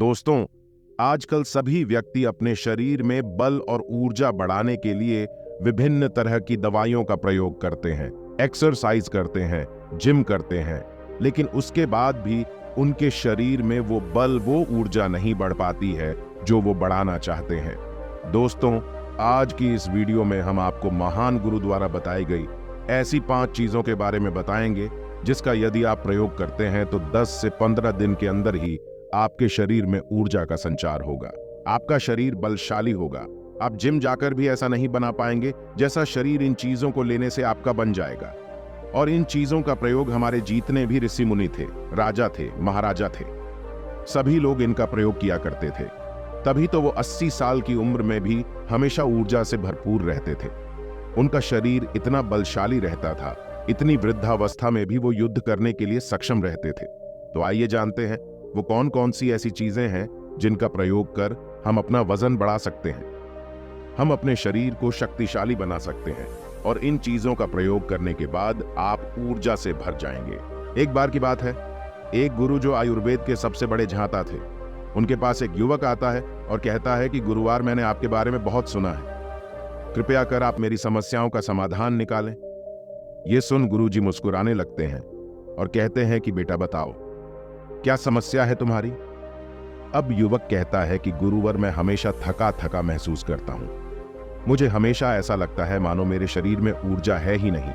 दोस्तों, आजकल सभी व्यक्ति अपने शरीर में बल और ऊर्जा बढ़ाने के लिए विभिन्न तरह की दवाइयों का प्रयोग करते हैं, एक्सरसाइज करते हैं, जिम करते हैं, लेकिन उसके बाद भी उनके शरीर में वो बल, वो ऊर्जा नहीं बढ़ पाती है जो वो बढ़ाना चाहते हैं। दोस्तों, आज की इस वीडियो में हम आपको महान गुरु द्वारा बताई गई ऐसी 5 चीजों के बारे में बताएंगे जिसका यदि आप प्रयोग करते हैं तो 10 से 15 दिन के अंदर ही आपके शरीर में ऊर्जा का संचार होगा। आपका शरीर बलशाली होगा। आप जिम जाकर भी ऐसा नहीं बना पाएंगे जैसा शरीर इन चीजों को लेने से आपका बन जाएगा। और इन चीजों का प्रयोग हमारे जितने भी ऋषि मुनि थे, राजा थे, महाराजा थे, सभी लोग इनका प्रयोग किया करते थे। तभी तो वो 80 साल की उम्र में भी हमेशा ऊर्जा से भरपूर रहते थे। उनका शरीर इतना बलशाली रहता था, इतनी वृद्धावस्था में भी वो युद्ध करने के लिए सक्षम रहते थे। तो आइए जानते हैं वो कौन कौन सी ऐसी चीजें हैं जिनका प्रयोग कर हम अपना वजन बढ़ा सकते हैं, हम अपने शरीर को शक्तिशाली बना सकते हैं और इन चीजों का प्रयोग करने के बाद आप ऊर्जा से भर जाएंगे। एक बार की बात है, एक गुरु जो आयुर्वेद के सबसे बड़े झांता थे, उनके पास एक युवक आता है और कहता है कि गुरुवार, मैंने आपके बारे में बहुत सुना है, कृपया कर आप मेरी समस्याओं का समाधान निकालें। ये सुन गुरुजी मुस्कुराने लगते हैं और कहते हैं कि बेटा बताओ, क्या समस्या है तुम्हारी? अब युवक कहता है कि गुरुवर, मैं हमेशा थका थका महसूस करता हूं। मुझे हमेशा ऐसा लगता है मानो मेरे शरीर में ऊर्जा है ही नहीं।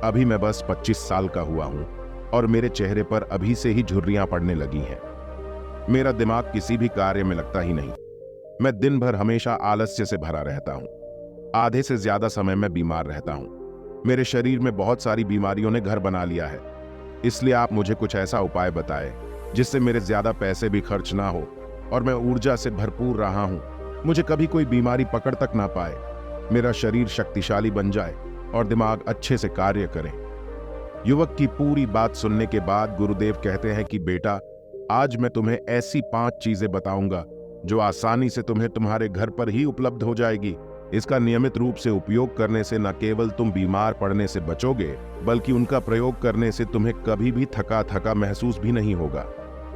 अभी मैं बस 25 साल का हुआ हूं और मेरे चेहरे पर अभी से ही झुर्रियां पड़ने लगी हैं। मेरा दिमाग किसी भी कार्य में लगता ही नहीं। मैं दिन भर हमेशा आलस्य से भरा रहता हूं। आधे से ज्यादा समय मैं बीमार रहता हूं। मेरे शरीर में बहुत सारी बीमारियों ने घर बना लिया है। इसलिए आप मुझे कुछ ऐसा उपाय बताएं जिससे मेरे ज्यादा पैसे भी खर्च ना हो और मैं ऊर्जा से भरपूर रहा हूं। मुझे कभी कोई बीमारी पकड़ तक ना पाए, मेरा शरीर शक्तिशाली बन जाए और दिमाग अच्छे से कार्य करे। युवक की पूरी बात सुनने के बाद गुरुदेव कहते हैं कि बेटा, आज मैं तुम्हें ऐसी 5 चीजें बताऊंगा जो आसानी से तुम्हें तुम्हारे घर पर ही उपलब्ध हो जाएगी। इसका नियमित रूप से उपयोग करने से न केवल तुम बीमार पड़ने से बचोगे, बल्कि उनका प्रयोग करने से तुम्हें कभी भी थका थका महसूस भी नहीं होगा।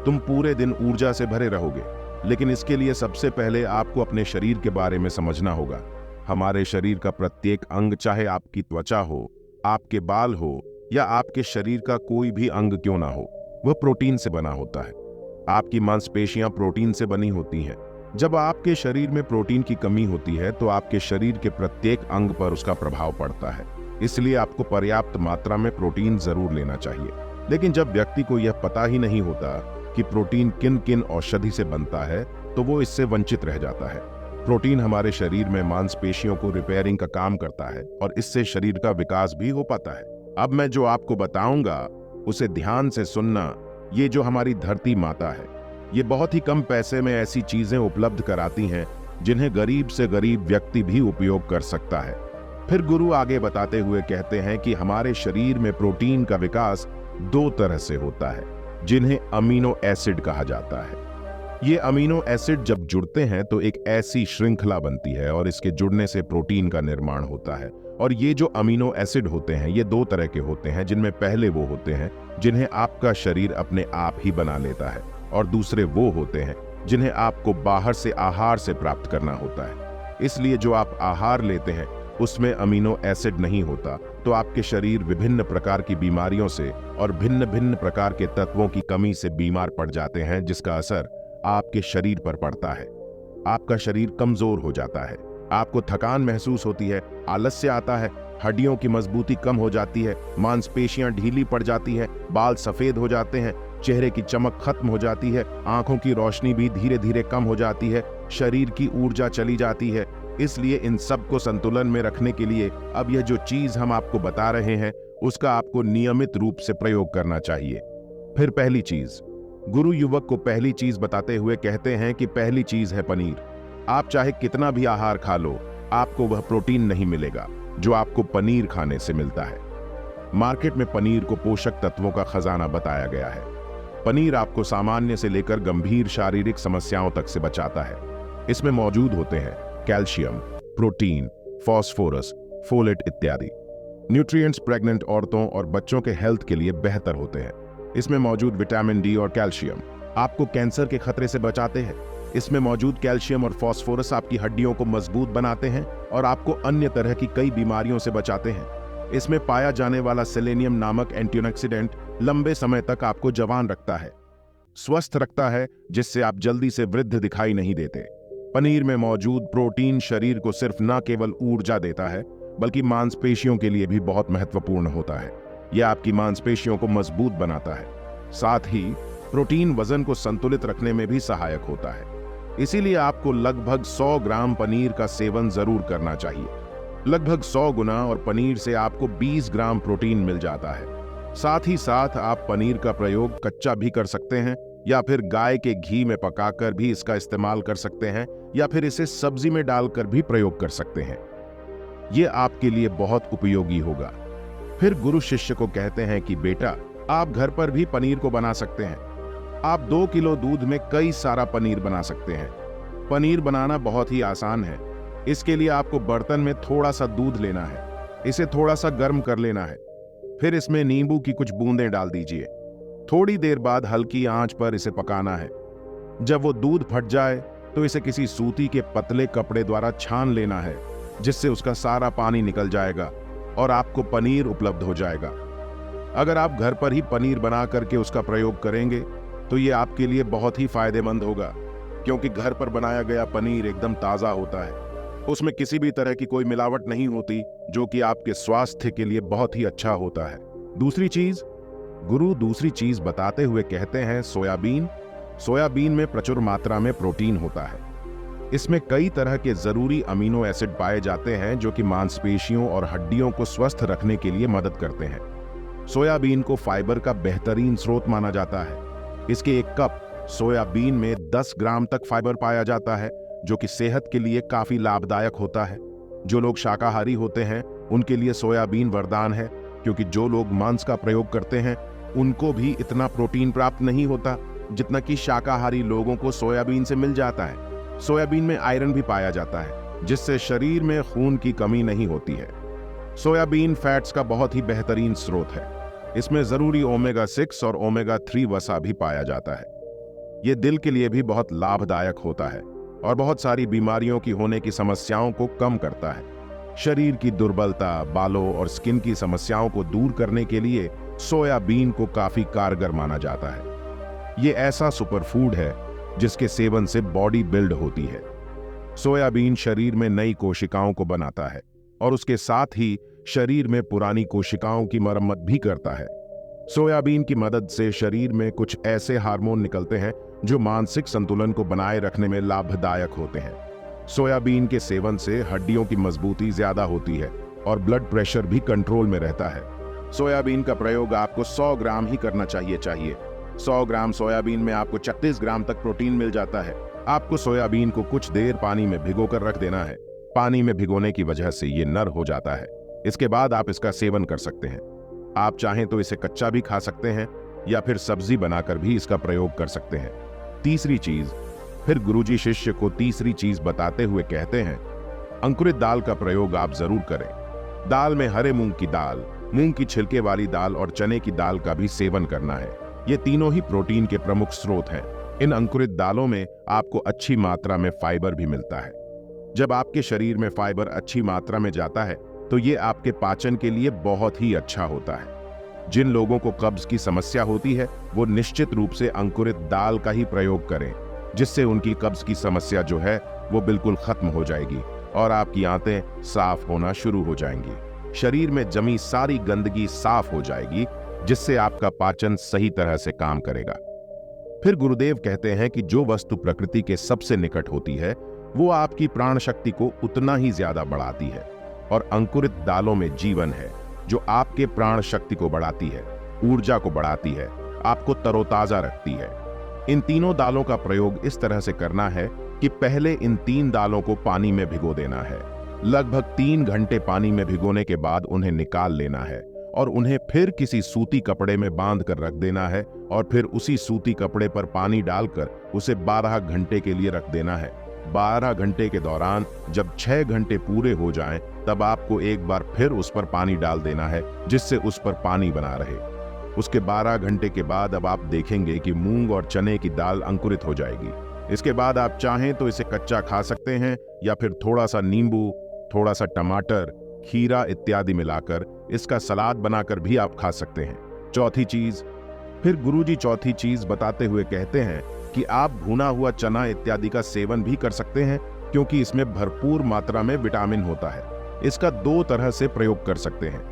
तुम पूरे दिन ऊर्जा से भरे रहोगे। लेकिन इसके लिए सबसे पहले आपको अपने शरीर के बारे में समझना होगा। हमारे शरीर का प्रत्येक अंग, चाहे आपकी त्वचा हो, आपके बाल हो या आपके शरीर का कोई भी अंग क्यों ना हो, वह प्रोटीन से बना होता है। आपकी मांसपेशियां प्रोटीन से बनी होती हैं। जब आपके शरीर में प्रोटीन की कमी होती है तो आपके शरीर के प्रत्येक अंग पर उसका प्रभाव पड़ता है। इसलिए आपको पर्याप्त मात्रा में प्रोटीन जरूर लेना चाहिए। लेकिन जब व्यक्ति को यह पता ही नहीं होता कि प्रोटीन किन किन औषधि से बनता है, तो वो इससे वंचित रह जाता है। प्रोटीन हमारे शरीर में मांसपेशियों को रिपेयरिंग का काम करता है और इससे शरीर का विकास भी हो पाता है। अब मैं जो आपको बताऊंगा उसे ध्यान से सुनना। ये जो हमारी धरती माता है, ये बहुत ही कम पैसे में ऐसी चीजें उपलब्ध कराती हैं जिन्हें गरीब से गरीब व्यक्ति भी उपयोग कर सकता है। फिर गुरु आगे बताते हुए कहते हैं कि हमारे शरीर में प्रोटीन का विकास 2 तरह से होता है, जिन्हें अमीनो एसिड कहा जाता है। ये अमीनो एसिड जब जुड़ते हैं तो एक ऐसी श्रृंखला बनती है और इसके जुड़ने से प्रोटीन का निर्माण होता है। और ये जो अमीनो एसिड होते हैं, ये 2 तरह के होते हैं, जिनमें पहले वो होते हैं जिन्हें आपका शरीर अपने आप ही बना लेता है और दूसरे वो होते हैं जिन्हें आपको बाहर से आहार से प्राप्त करना होता है। इसलिए जो आप आहार लेते हैं उसमें अमीनो एसिड नहीं होता, तो आपके शरीर विभिन्न प्रकार की बीमारियों से और भिन्न भिन्न प्रकार के तत्वों की कमी से बीमार पड़ जाते हैं, जिसका असर आपके शरीर पर पड़ता है। आपका शरीर कमजोर हो जाता है, आपको थकान महसूस होती है, आलस्य आता है, हड्डियों की मजबूती कम हो जाती है, मांसपेशियां ढीली पड़ जाती है, बाल सफेद हो जाते हैं, चेहरे की चमक खत्म हो जाती है, आंखों की रोशनी भी धीरे धीरे कम हो जाती है, शरीर की ऊर्जा चली जाती है। इसलिए इन सब को संतुलन में रखने के लिए अब यह जो चीज हम आपको बता रहे हैं उसका आपको नियमित रूप से प्रयोग करना चाहिए। फिर पहली चीज, गुरु युवक को पहली चीज बताते हुए कहते हैं कि पहली चीज है पनीर। आप चाहे कितना भी आहार खा लो, आपको वह प्रोटीन नहीं मिलेगा जो आपको पनीर खाने से मिलता है। मार्केट में पनीर को पोषक तत्वों का खजाना बताया गया है। पनीर आपको सामान्य से लेकर गंभीर शारीरिक समस्याओं तक से बचाता है। इसमें मौजूद होते हैं कैल्शियम, प्रोटीन, फास्फोरस, फोलेट इत्यादि। न्यूट्रिएंट्स प्रेग्नेंट औरतों और बच्चों के हेल्थ के लिए बेहतर होते हैं। इसमें मौजूद विटामिन डी और कैल्शियम आपको कैंसर के खतरे से बचाते हैं। इसमें मौजूद कैल्शियम और फास्फोरस आपकी हड्डियों को मजबूत बनाते हैं और आपको अन्य तरह की कई बीमारियों से बचाते हैं। इसमें पाया जाने वाला सेलेनियम नामक एंटीऑक्सीडेंट लंबे समय तक आपको जवान रखता है, स्वस्थ रखता है, जिससे आप जल्दी से वृद्ध दिखाई नहीं देते। पनीर में मौजूद प्रोटीन शरीर को सिर्फ न केवल ऊर्जा देता है, बल्कि मांसपेशियों के लिए भी बहुत महत्वपूर्ण होता है। यह आपकी मांसपेशियों को मजबूत बनाता है। साथ ही प्रोटीन वजन को संतुलित रखने में भी सहायक होता है। इसीलिए आपको लगभग 100 ग्राम पनीर का सेवन जरूर करना चाहिए। लगभग 100 गुना और पनीर से आपको 20 ग्राम प्रोटीन मिल जाता है। साथ ही साथ आप पनीर का प्रयोग कच्चा भी कर सकते हैं या फिर गाय के घी में पकाकर भी इसका इस्तेमाल कर सकते हैं या फिर इसे सब्जी में डालकर भी प्रयोग कर सकते हैं। यह आपके लिए बहुत उपयोगी होगा। फिर गुरु शिष्य को कहते हैं कि बेटा, आप घर पर भी पनीर को बना सकते हैं। आप 2 किलो दूध में कई सारा पनीर बना सकते हैं। पनीर बनाना बहुत ही आसान है। इसके लिए आपको बर्तन में थोड़ा सा दूध लेना है, इसे थोड़ा सा गर्म कर लेना है, फिर इसमें नींबू की कुछ बूंदें डाल दीजिए। थोड़ी देर बाद हल्की आंच पर इसे पकाना है। जब वो दूध फट जाए तो इसे किसी सूती के पतले कपड़े द्वारा छान लेना है, जिससे उसका सारा पानी निकल जाएगा और आपको पनीर उपलब्ध हो जाएगा। अगर आप घर पर ही पनीर बना करके उसका प्रयोग करेंगे तो ये आपके लिए बहुत ही फायदेमंद होगा, क्योंकि घर पर बनाया गया पनीर एकदम ताज़ा होता है। उसमें किसी भी तरह की कोई मिलावट नहीं होती, जो कि आपके स्वास्थ्य के लिए बहुत ही अच्छा होता है। गुरु दूसरी चीज बताते हुए कहते हैं सोयाबीन। सोयाबीन में प्रचुर मात्रा में प्रोटीन होता है। इसमें कई तरह के जरूरी अमीनो एसिड पाए जाते हैं जो कि मांसपेशियों और हड्डियों को स्वस्थ रखने के लिए मदद करते हैं। सोयाबीन को फाइबर का बेहतरीन स्रोत माना जाता है। इसके 1 कप सोयाबीन में 10 ग्राम तक फाइबर पाया जाता है, जो कि सेहत के लिए काफी लाभदायक होता है। जो लोग शाकाहारी होते हैं उनके लिए सोयाबीन वरदान है, क्योंकि जो लोग मांस का प्रयोग करते हैं उनको भी इतना प्रोटीन प्राप्त नहीं होता जितना कि शाकाहारी लोगों को सोयाबीन से मिल जाता है। सोयाबीन में आयरन भी पाया जाता है, जिससे शरीर में खून की कमी नहीं होती है। सोयाबीन फैट्स का बहुत ही बेहतरीन स्रोत है। इसमें जरूरी ओमेगा 6 और ओमेगा 3 वसा भी पाया जाता है। यह दिल के लिए भी बहुत लाभदायक होता है और बहुत सारी बीमारियों की होने की समस्याओं को कम करता है। शरीर की दुर्बलता, बालों और स्किन की समस्याओं को दूर करने के लिए सोयाबीन को काफी कारगर माना जाता है। यह ऐसा सुपरफूड है जिसके सेवन से बॉडी बिल्ड होती है। सोयाबीन शरीर में नई कोशिकाओं को बनाता है और उसके साथ ही शरीर में पुरानी कोशिकाओं की मरम्मत भी करता है। सोयाबीन की मदद से शरीर में कुछ ऐसे हार्मोन निकलते हैं जो मानसिक संतुलन को बनाए रखने में लाभदायक होते हैं। सोयाबीन के सेवन से हड्डियों की मजबूती ज्यादा होती है और ब्लड प्रेशर भी कंट्रोल में रहता है। सोयाबीन का प्रयोग आपको 100 ग्राम ही करना चाहिए। 100 ग्राम सोयाबीन में आपको 36 ग्राम तक प्रोटीन मिल जाता है। आपको सोयाबीन को कुछ देर पानी में भिगोकर रख देना है। पानी में भिगोने की वजह से ये नर हो जाता है। इसके बाद आप इसका सेवन कर सकते हैं। आप चाहें तो इसे कच्चा भी खा सकते हैं या फिर सब्जी बनाकर भी इसका प्रयोग कर सकते हैं। फिर गुरुजी शिष्य को तीसरी चीज बताते हुए कहते हैं, अंकुरित दाल का प्रयोग आप जरूर करें। दाल में हरे मूंग की दाल, मूंग की छिलके वाली दाल और चने की दाल का भी सेवन करना है। ये तीनों ही प्रोटीन के प्रमुख स्रोत हैं। इन अंकुरित दालों में आपको अच्छी मात्रा में फाइबर भी मिलता है। जब आपके शरीर में फाइबर अच्छी मात्रा में जाता है तो ये आपके पाचन के लिए बहुत ही अच्छा होता है। जिन लोगों को कब्ज की समस्या होती है वो निश्चित रूप से अंकुरित दाल का ही प्रयोग करें, जिससे उनकी कब्ज की समस्या जो है वो बिल्कुल खत्म हो जाएगी और आपकी आंतें साफ होना शुरू हो जाएंगी। शरीर में जमी सारी गंदगी साफ हो जाएगी, जिससे आपका पाचन सही तरह से काम करेगा। फिर गुरुदेव कहते हैं कि जो वस्तु प्रकृति के सबसे निकट होती है वो आपकी प्राण शक्ति को उतना ही ज्यादा बढ़ाती है, और अंकुरित दालों में जीवन है जो आपके प्राण शक्ति को बढ़ाती है, ऊर्जा को बढ़ाती है, आपको तरोताजा रखती है। इन तीनों दालों का प्रयोग इस तरह से करना है कि पहले इन 3 दालों को पानी में भिगो देना है। लगभग 3 घंटे पानी में भिगोने के बाद उन्हें निकाल लेना है और उन्हें फिर किसी सूती कपड़े में बांध कर रख देना है और फिर उसी सूती कपड़े पर पानी डालकर उसे 12 घंटे के लिए रख देना है। 12 घंटे के दौरान जब 6 घंटे पूरे हो जाएं, तब आपको एक बार फिर उस पर पानी डाल देना है, जिससे उस पर पानी बना रहे। उसके 12 घंटे के बाद अब आप देखेंगे कि मूंग और चने की दाल अंकुरित हो जाएगी। इसके बाद आप चाहें तो इसे कच्चा खा सकते हैं या फिर थोड़ा सा नींबू, थोड़ा सा टमाटर, खीरा इत्यादि मिलाकर इसका सलाद बनाकर भी आप खा सकते हैं। चौथी चीज, फिर गुरुजी चौथी चीज बताते हुए कहते हैं कि आप भुना हुआ चना इत्यादि का सेवन भी कर सकते हैं, क्योंकि इसमें भरपूर मात्रा में विटामिन होता है। इसका 2 तरह से प्रयोग कर सकते हैं।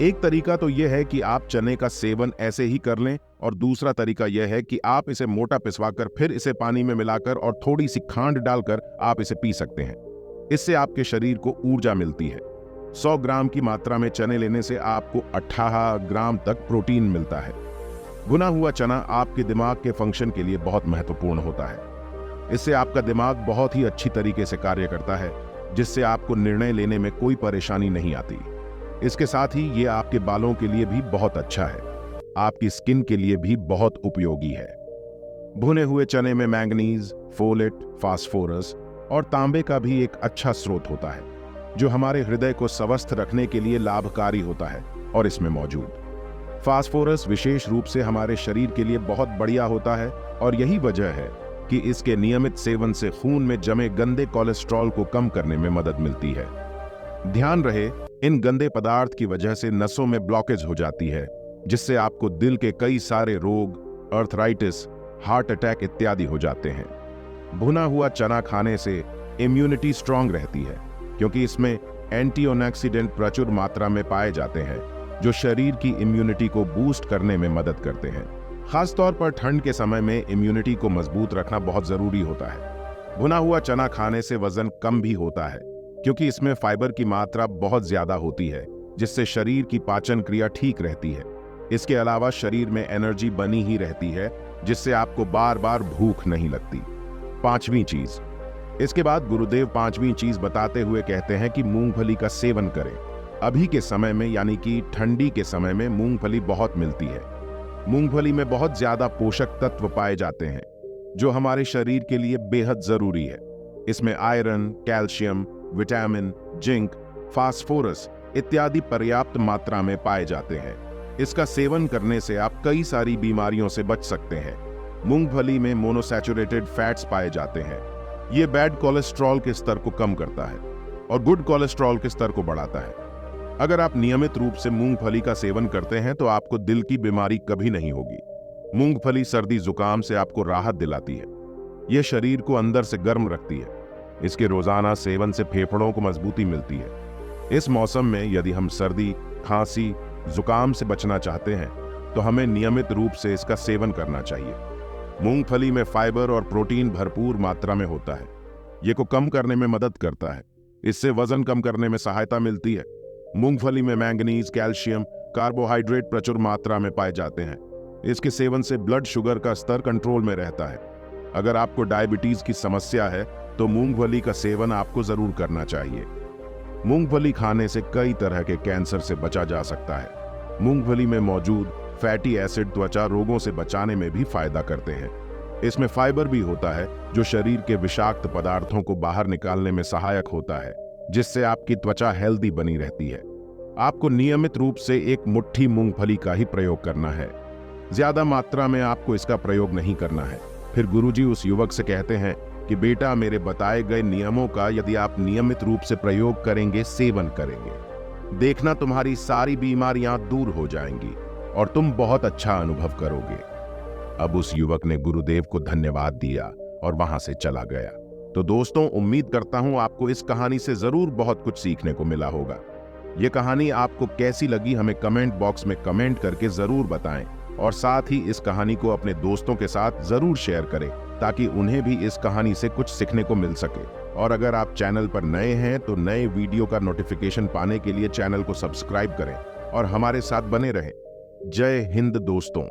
एक तरीका तो यह है कि आप चने का सेवन ऐसे ही कर लें, और दूसरा तरीका यह है कि आप इसे मोटा पिसवाकर फिर इसे पानी में मिलाकर और थोड़ी सी खांड डालकर आप इसे पी सकते हैं। इससे आपके शरीर को ऊर्जा मिलती है। 100 ग्राम की मात्रा में चने लेने से आपको 18 ग्राम तक प्रोटीन मिलता है। भुना हुआ चना आपके दिमाग के फंक्शन के लिए बहुत महत्वपूर्ण होता है। इससे आपका दिमाग बहुत ही अच्छी तरीके से कार्य करता है, जिससे आपको निर्णय लेने में कोई परेशानी नहीं आती। इसके साथ ही ये आपके बालों के लिए भी बहुत अच्छा है, आपकी स्किन के लिए भी बहुत उपयोगी है। भुने हुए चने में मैंगनीज, फोलेट, फास्फोरस और तांबे का भी एक अच्छा स्रोत होता है, जो हमारे हृदय को स्वस्थ रखने के लिए लाभकारी होता है। और इसमें मौजूद फास्फोरस विशेष रूप से हमारे शरीर के लिए बहुत बढ़िया होता है, और यही वजह है कि इसके नियमित सेवन से खून में जमे गंदे कोलेस्ट्रॉल को कम करने में मदद मिलती है। ध्यान रहे, इन गंदे पदार्थ की वजह से नसों में ब्लॉकेज हो जाती है, जिससे आपको दिल के कई सारे रोग, अर्थराइटिस, हार्ट अटैक इत्यादि हो जाते हैं। भुना हुआ चना खाने से इम्यूनिटी स्ट्रांग रहती है, क्योंकि इसमें एंटीऑक्सीडेंट प्रचुर मात्रा में पाए जाते हैं, जो शरीर की इम्यूनिटी को बूस्ट करने में मदद करते हैं। खासतौर पर ठंड के समय में इम्यूनिटी को मजबूत रखना बहुत जरूरी होता है। भुना हुआ चना खाने से वजन कम भी होता है, क्योंकि इसमें फाइबर की मात्रा बहुत ज्यादा होती है, जिससे शरीर की पाचन क्रिया ठीक रहती है। इसके अलावा शरीर में एनर्जी बनी ही रहती है, जिससे आपको बार बार भूख नहीं लगती। 5वीं चीज, इसके बाद गुरुदेव 5वीं चीज बताते हुए कहते हैं कि मूंगफली का सेवन करें। अभी के समय में, यानी कि ठंडी के समय में, मूंगफली बहुत मिलती है। मूंगफली में बहुत ज्यादा पोषक तत्व पाए जाते हैं, जो हमारे शरीर के लिए बेहद जरूरी है। इसमें iron, calcium, vitamin, zinc, phosphorus इत्यादि पर्याप्त मात्रा में पाए जाते हैं। इसका सेवन करने से आप कई सारी बीमारियों से बच सकते हैं। मूंगफली में मोनोसैचुरेटेड फैट्स पाए जाते हैं। ये बैड कोलेस्ट्रॉल के स्तर को कम करता है और गुड कोलेस्ट्रॉल के स्तर को बढ़ाता है। अगर आप नियमित रूप से मूंगफली का सेवन करते हैं तो आपको दिल की बीमारी कभी नहीं होगी। मूंगफली सर्दी जुकाम से आपको राहत दिलाती है। यह शरीर को अंदर से गर्म रखती है। इसके रोजाना सेवन से फेफड़ों को मजबूती मिलती है। इस मौसम में यदि हम सर्दी, खांसी, जुकाम से बचना चाहते हैं तो हमें नियमित रूप से इसका सेवन करना चाहिए। मूंगफली में फाइबर और प्रोटीन भरपूर मात्रा में होता है। ये को कम करने में मदद करता है। इससे वजन कम करने में सहायता मिलती है। मूंगफली में मैंगनीज, कैल्शियम, कार्बोहाइड्रेट प्रचुर मात्रा में पाए जाते हैं। इसके सेवन से ब्लड शुगर का स्तर कंट्रोल में रहता है। अगर आपको डायबिटीज की समस्या है तो मूंगफली का सेवन आपको जरूर करना चाहिए। मूंगफली खाने से कई तरह के कैंसर से बचा जा सकता है। मूंगफली में मौजूद फैटी एसिड त्वचा रोगों से बचाने में भी फायदा करते हैं। इसमें फाइबर भी होता है, जो शरीर के विषाक्त पदार्थों को बाहर निकालने में सहायक होता है, जिससे आपकी त्वचा हेल्दी बनी रहती है। आपको नियमित रूप से एक मुट्ठी मूंगफली का ही प्रयोग करना है। ज्यादा मात्रा में आपको इसका प्रयोग नहीं करना है। फिर गुरुजी उस युवक से कहते हैं कि बेटा, मेरे बताए गए नियमों का यदि आप नियमित रूप से प्रयोग करेंगे, सेवन करेंगे, देखना तुम्हारी सारी बीमारियां दूर हो जाएंगी और तुम बहुत अच्छा अनुभव करोगे। अब उस युवक ने गुरुदेव को धन्यवाद दिया और वहां से चला गया। तो दोस्तों, उम्मीद करता हूं आपको इस कहानी से जरूर बहुत कुछ सीखने को मिला होगा। यह कहानी आपको कैसी लगी हमें कमेंट बॉक्स में कमेंट करके जरूर बताएं, और साथ ही इस कहानी को अपने दोस्तों के साथ जरूर शेयर करें, ताकि उन्हें भी इस कहानी से कुछ सीखने को मिल सके। और अगर आप चैनल पर नए हैं तो नए वीडियो का नोटिफिकेशन पाने के लिए चैनल को सब्सक्राइब करें और हमारे साथ बने रहें। जय हिंद दोस्तों।